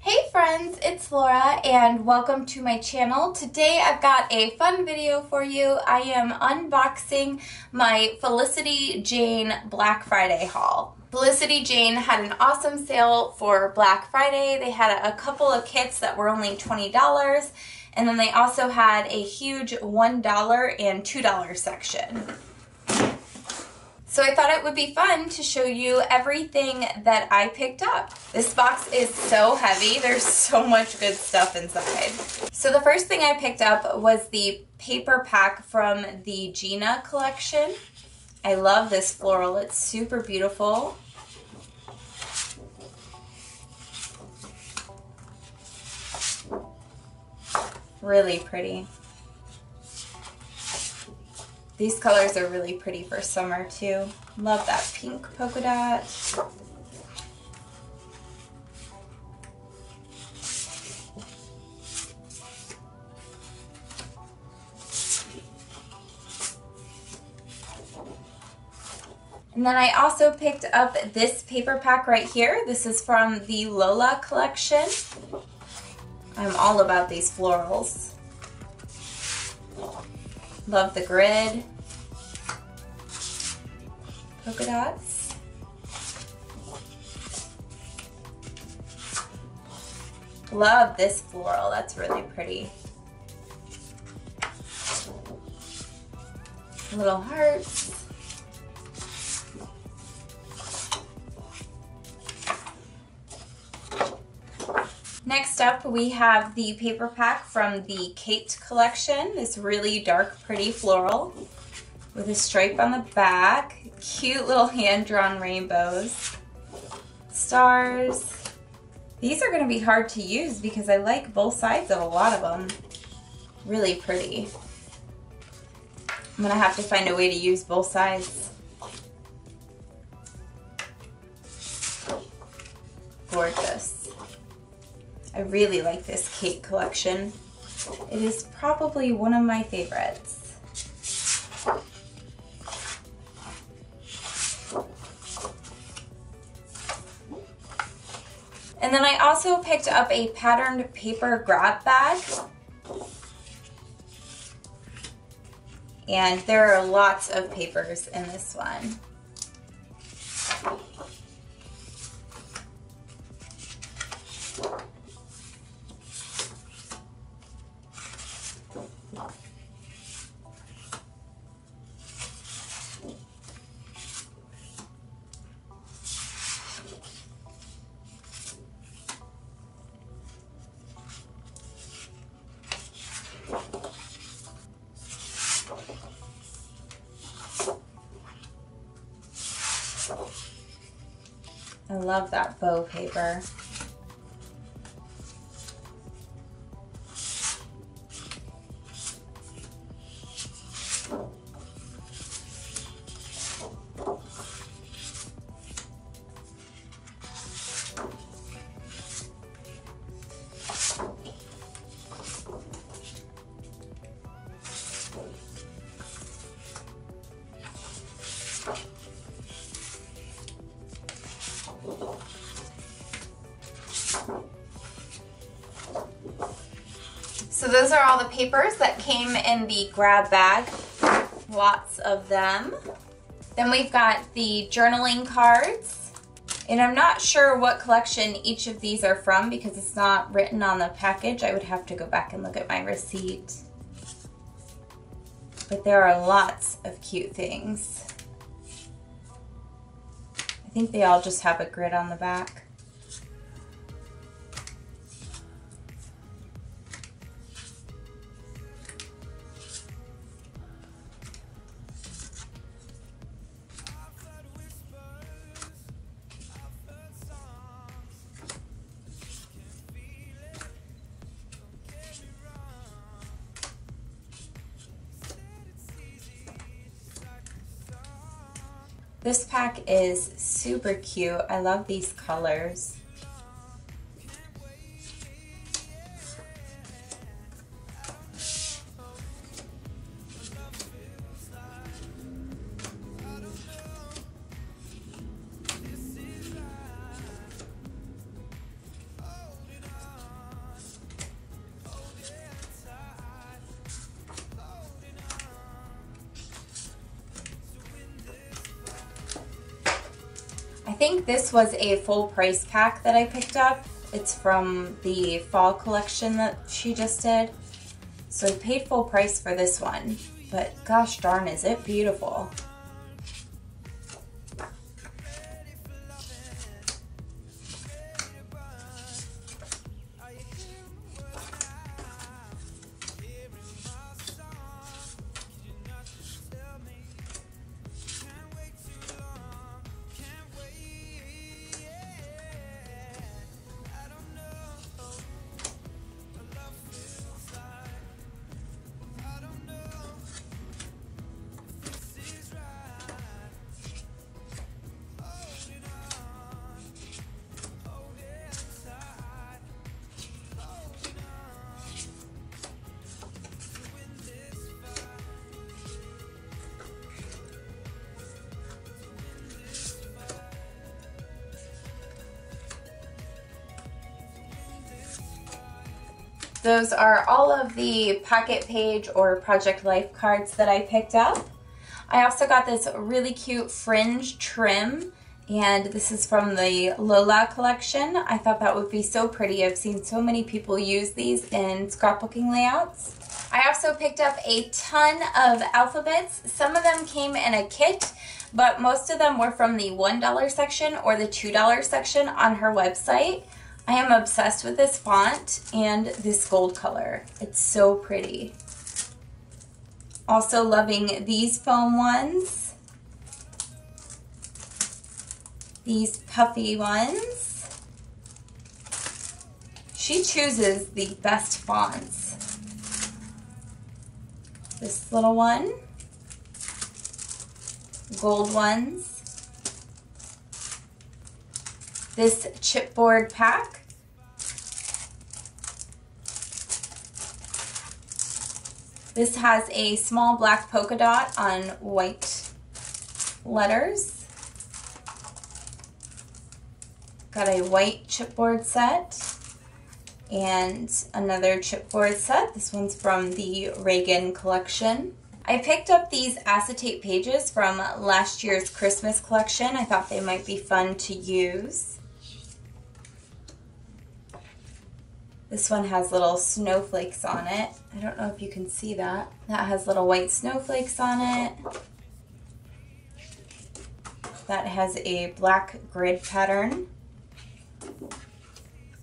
Hey friends, it's Laura and welcome to my channel. Today I've got a fun video for you. I am unboxing my Felicity Jane Black Friday haul. Felicity Jane had an awesome sale for Black Friday. They had a couple of kits that were only $20, and then they also had a huge $1 and $2 section. So I thought it would be fun to show you everything that I picked up. This box is so heavy. There's so much good stuff inside. So the first thing I picked up was the paper pack from the Gina collection. I love this floral. It's super beautiful. Really pretty. These colors are really pretty for summer too. Love that pink polka dot. And then I also picked up this paper pack right here. This is from the Lola collection. I'm all about these florals. Love the grid, polka dots. Love this floral, that's really pretty. Little hearts. Next up, we have the paper pack from the Kate collection, this really dark, pretty floral with a stripe on the back, cute little hand-drawn rainbows, stars. These are going to be hard to use because I like both sides of a lot of them. Really pretty. I'm going to have to find a way to use both sides. Gorgeous. I really like this Kate collection. It is probably one of my favorites. And then I also picked up a patterned paper grab bag. And there are lots of papers in this one. I love that bow paper. So those are all the papers that came in the grab bag, lots of them. Then we've got the journaling cards, and I'm not sure what collection each of these are from because it's not written on the package. I would have to go back and look at my receipt. But there are lots of cute things. I think they all just have a grid on the back. This pack is super cute. I love these colors. think this was a full price pack that I picked up. It's from the fall collection that she just did. So I paid full price for this one, but gosh darn, is it beautiful. Those are all of the Pocket Page or Project Life cards that I picked up. I also got this really cute fringe trim, and this is from the Lola collection. I thought that would be so pretty. I've seen so many people use these in scrapbooking layouts. I also picked up a ton of alphabets. Some of them came in a kit, but most of them were from the $1 section or the $2 section on her website. I am obsessed with this font and this gold color. It's so pretty. Also loving these foam ones. These puffy ones. She chooses the best fonts. This little one. Gold ones. This chipboard pack. This has a small black polka dot on white letters. Got a white chipboard set and another chipboard set. This one's from the Reagan collection. I picked up these acetate pages from last year's Christmas collection. I thought they might be fun to use. This one has little snowflakes on it. I don't know if you can see that. That has little white snowflakes on it. That has a black grid pattern.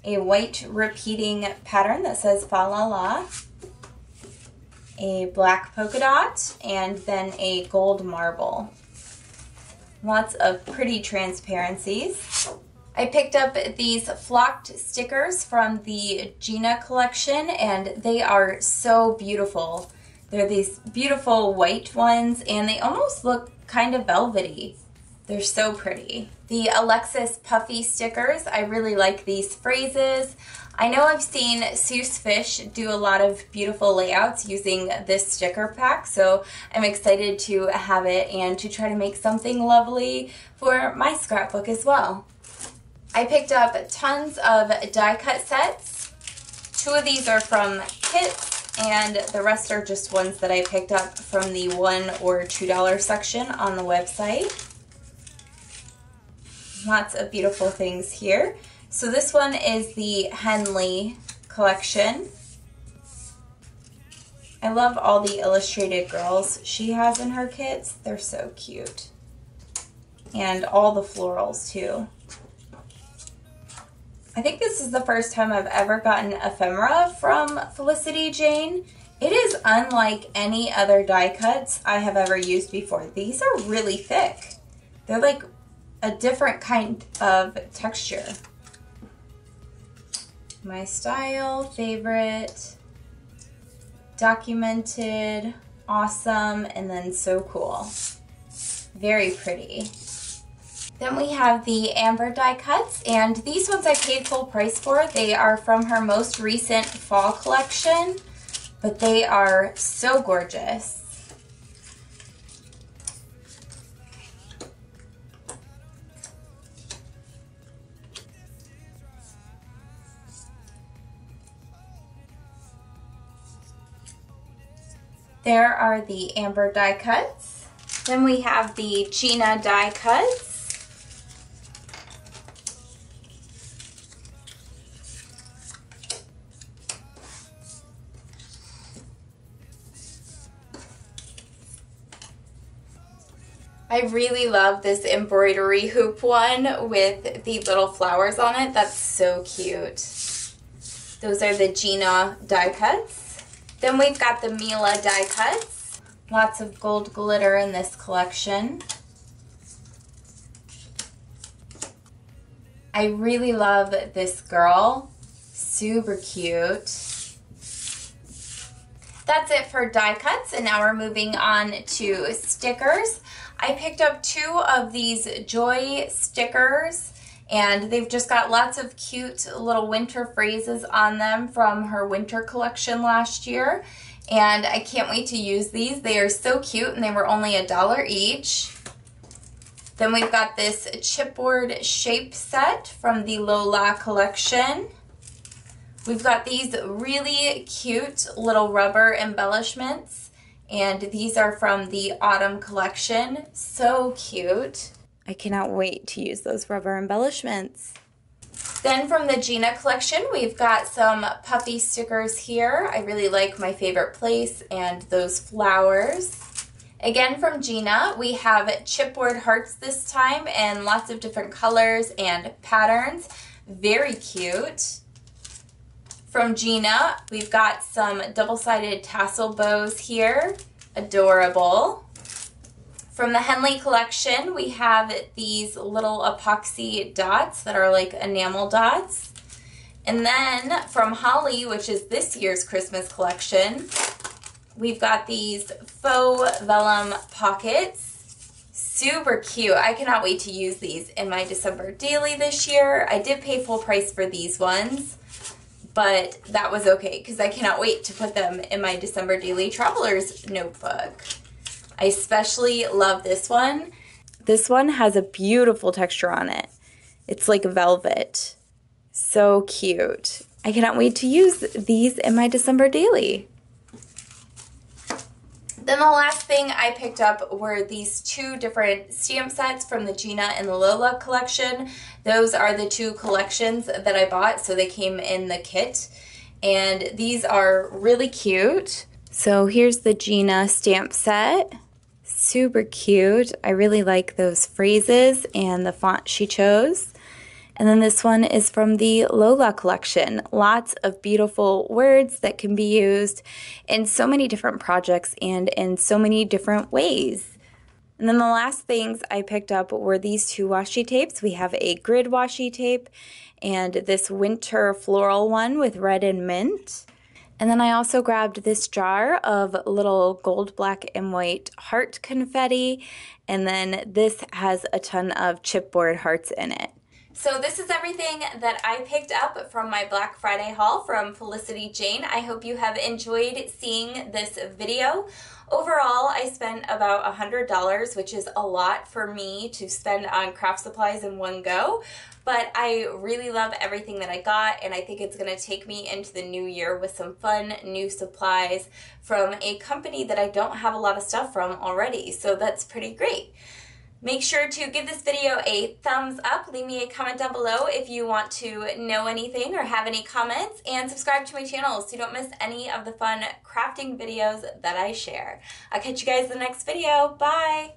A white repeating pattern that says fa la la. A black polka dot, and then a gold marble. Lots of pretty transparencies. I picked up these flocked stickers from the Gina collection, and they are so beautiful. They're these beautiful white ones, and they almost look kind of velvety. They're so pretty. The Alexis Puffy stickers, I really like these phrases. I know I've seen Seuss Fish do a lot of beautiful layouts using this sticker pack, so I'm excited to have it and to try to make something lovely for my scrapbook as well. I picked up tons of die cut sets. 2 of these are from kits, and the rest are just ones that I picked up from the $1 or $2 section on the website. Lots of beautiful things here. So this one is the Henley collection. I love all the illustrated girls she has in her kits. They're so cute. And all the florals too. I think this is the first time I've ever gotten ephemera from Felicity Jane. It is unlike any other die cuts I have ever used before. These are really thick. They're like a different kind of texture. My style, favorite, documented, awesome, and then so cool. Very pretty. Then we have the Amber die cuts, and these ones I paid full price for. They are from her most recent fall collection, but they are so gorgeous. There are the Amber die cuts. Then we have the Gina die cuts. I really love this embroidery hoop one with the little flowers on it. That's so cute. Those are the Gina die cuts. Then we've got the Mila die cuts. Lots of gold glitter in this collection. I really love this girl. Super cute. That's it for die cuts, and now we're moving on to stickers. I picked up 2 of these Joy stickers, and they've just got lots of cute little winter phrases on them from her winter collection last year, and I can't wait to use these. They are so cute, and they were only $1 each. Then we've got this chipboard shape set from the Lola collection. We've got these really cute little rubber embellishments, and these are from the Autumn collection. So cute. I cannot wait to use those rubber embellishments. Then from the Gina collection, we've got some puffy stickers here. I really like My Favorite Place and those flowers. Again from Gina, we have chipboard hearts this time, and lots of different colors and patterns. Very cute. From Gina, we've got some double-sided tassel bows here. Adorable. From the Henley collection, we have these little epoxy dots that are like enamel dots. And then from Holly, which is this year's Christmas collection, we've got these faux vellum pockets. Super cute. I cannot wait to use these in my December daily this year. I did pay full price for these ones, but that was okay because I cannot wait to put them in my December Daily Traveler's notebook. I especially love this one. This one has a beautiful texture on it. It's like velvet. So cute. I cannot wait to use these in my December Daily. Then the last thing I picked up were these 2 different stamp sets from the Gina and the Lola collection. Those are the 2 collections that I bought, so they came in the kit. And these are really cute. So here's the Gina stamp set. Super cute. I really like those phrases and the font she chose. And then this one is from the Lola collection. Lots of beautiful words that can be used in so many different projects and in so many different ways. And then the last things I picked up were these 2 washi tapes. We have a grid washi tape and this winter floral one with red and mint. And then I also grabbed this jar of little gold, black, and white heart confetti. And then this has a ton of chipboard hearts in it. So this is everything that I picked up from my Black Friday haul from Felicity Jane. I hope you have enjoyed seeing this video. Overall, I spent about $100, which is a lot for me to spend on craft supplies in one go. But I really love everything that I got, and I think it's going to take me into the new year with some fun new supplies from a company that I don't have a lot of stuff from already. So that's pretty great. Make sure to give this video a thumbs up, leave me a comment down below if you want to know anything or have any comments, and subscribe to my channel so you don't miss any of the fun crafting videos that I share. I'll catch you guys in the next video. Bye!